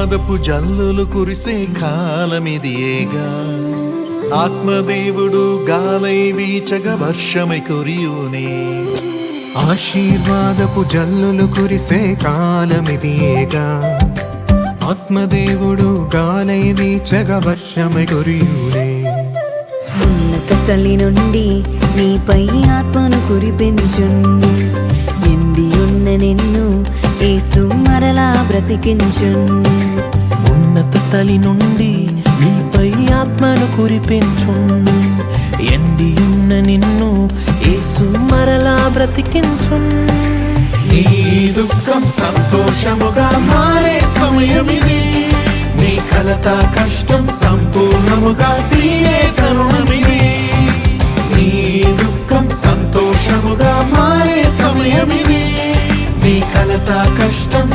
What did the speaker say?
ఆశీర్వాదపు జల్లులు కురిసే కాలమిదియేగా ఆత్మదేవుడు గాలై వీచగ వర్షమై కురియునే ఆశీర్వాదపు జల్లులు కురిసే కాలమిదియేగా ఆత్మదేవుడు గాలై వీచగ వర్షమై కురియునే ఉన్నత స్థలి నుండి నీపై ఆత్మను కురిపించున్ ఎండి ఉన్న నిన్ను యేసు మరలా బ్రతికించున్ ఉన్నత స్థలి నుండి నీపై ఆత్మను కురిపించున్ ఎండి ఉన్న నిన్ను యేసు మరలా బ్రతికించున్ నీ దుఃఖం సంతోషముగా మారే సమయమిది నీ కలత కష్టం సంపూర్ణముగా తీరే తరుణమిది నీ దుఃఖం సంతోషముగా మారే సమయమిది నీ కలత కష్టం